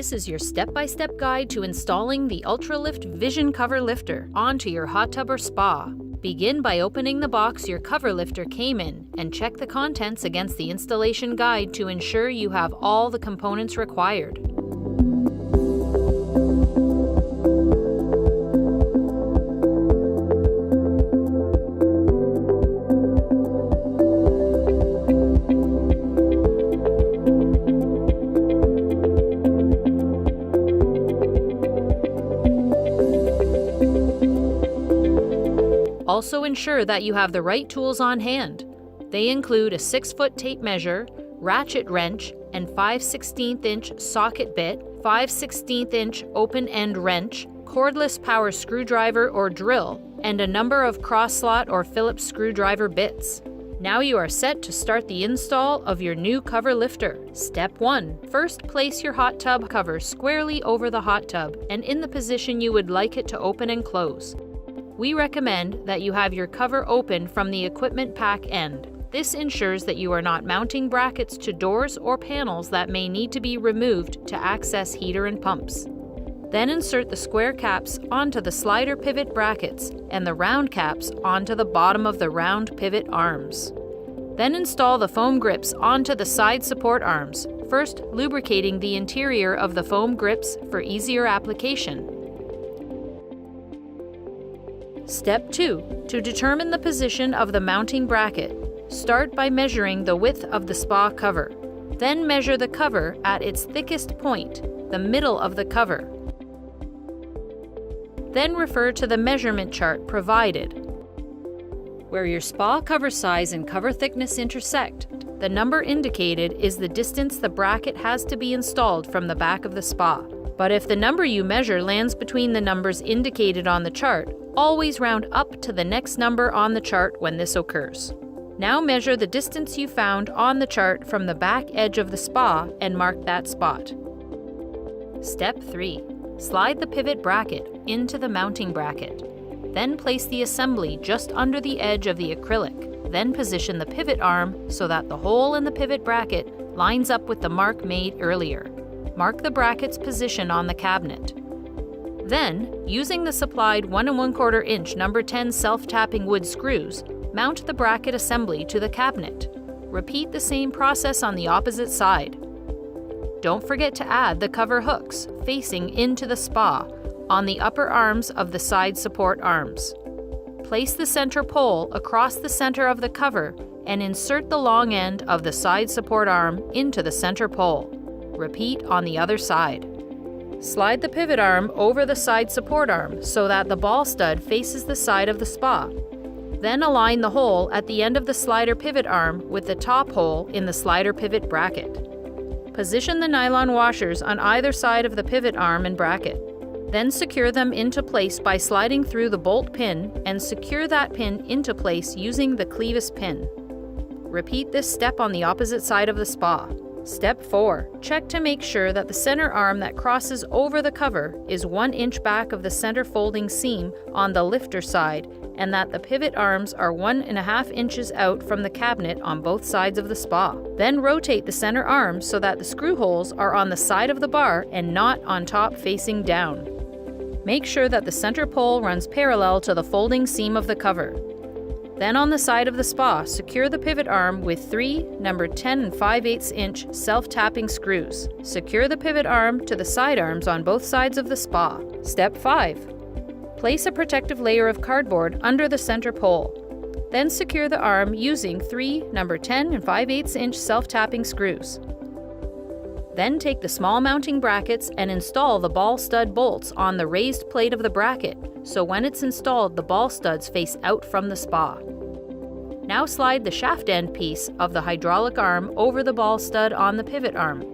This is your step-by-step guide to installing the Ultralift Vision Cover Lifter onto your hot tub or spa. Begin by opening the box your cover lifter came in and check the contents against the installation guide to ensure you have all the components required. Also ensure that you have the right tools on hand. They include a 6-foot tape measure, ratchet wrench, and 5/16" socket bit, 5/16" open-end wrench, cordless power screwdriver or drill, and a number of cross-slot or Phillips screwdriver bits. Now you are set to start the install of your new cover lifter. Step 1. First, place your hot tub cover squarely over the hot tub and in the position you would like it to open and close. We recommend that you have your cover open from the equipment pack end. This ensures that you are not mounting brackets to doors or panels that may need to be removed to access heater and pumps. Then insert the square caps onto the slider pivot brackets and the round caps onto the bottom of the round pivot arms. Then install the foam grips onto the side support arms, first lubricating the interior of the foam grips for easier application. Step 2. To determine the position of the mounting bracket, start by measuring the width of the spa cover. Then measure the cover at its thickest point, the middle of the cover. Then refer to the measurement chart provided. Where your spa cover size and cover thickness intersect, the number indicated is the distance the bracket has to be installed from the back of the spa. But if the number you measure lands between the numbers indicated on the chart, always round up to the next number on the chart when this occurs. Now measure the distance you found on the chart from the back edge of the spa and mark that spot. Step 3. Slide the pivot bracket into the mounting bracket. Then place the assembly just under the edge of the acrylic. Then position the pivot arm so that the hole in the pivot bracket lines up with the mark made earlier. Mark the bracket's position on the cabinet. Then, using the supplied 1 1/4 inch No. 10 self-tapping wood screws, mount the bracket assembly to the cabinet. Repeat the same process on the opposite side. Don't forget to add the cover hooks facing into the spa on the upper arms of the side support arms. Place the center pole across the center of the cover and insert the long end of the side support arm into the center pole. Repeat on the other side. Slide the pivot arm over the side support arm so that the ball stud faces the side of the spa. Then align the hole at the end of the slider pivot arm with the top hole in the slider pivot bracket. Position the nylon washers on either side of the pivot arm and bracket. Then secure them into place by sliding through the bolt pin and secure that pin into place using the clevis pin. Repeat this step on the opposite side of the spa. Step 4. Check to make sure that the center arm that crosses over the cover is 1 inch back of the center folding seam on the lifter side and that the pivot arms are 1.5 inches out from the cabinet on both sides of the spa. Then rotate the center arm so that the screw holes are on the side of the bar and not on top facing down. Make sure that the center pole runs parallel to the folding seam of the cover. Then on the side of the spa, secure the pivot arm with 3 No. 10 5/8 inch self-tapping screws. Secure the pivot arm to the side arms on both sides of the spa. Step 5. Place a protective layer of cardboard under the center pole. Then secure the arm using 3 No. 10 5/8 inch self-tapping screws. Then take the small mounting brackets and install the ball stud bolts on the raised plate of the bracket, so when it's installed, the ball studs face out from the spa. Now slide the shaft end piece of the hydraulic arm over the ball stud on the pivot arm.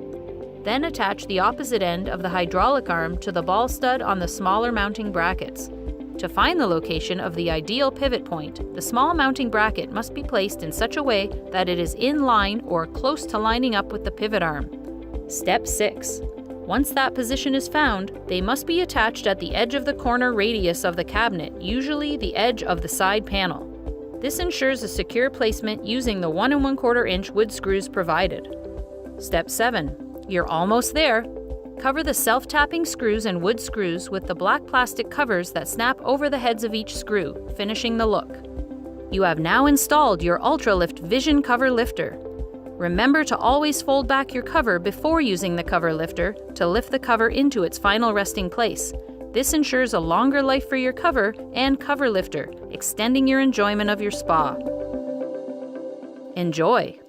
Then attach the opposite end of the hydraulic arm to the ball stud on the smaller mounting brackets. To find the location of the ideal pivot point, the small mounting bracket must be placed in such a way that it is in line or close to lining up with the pivot arm. Step 6. Once that position is found, they must be attached at the edge of the corner radius of the cabinet, usually the edge of the side panel. This ensures a secure placement using the 1 1/4 inch wood screws provided. Step 7. You're almost there. Cover the self-tapping screws and wood screws with the black plastic covers that snap over the heads of each screw, finishing the look. You have now installed your Ultralift Vision Cover Lifter. Remember to always fold back your cover before using the cover lifter to lift the cover into its final resting place. This ensures a longer life for your cover and cover lifter, extending your enjoyment of your spa. Enjoy!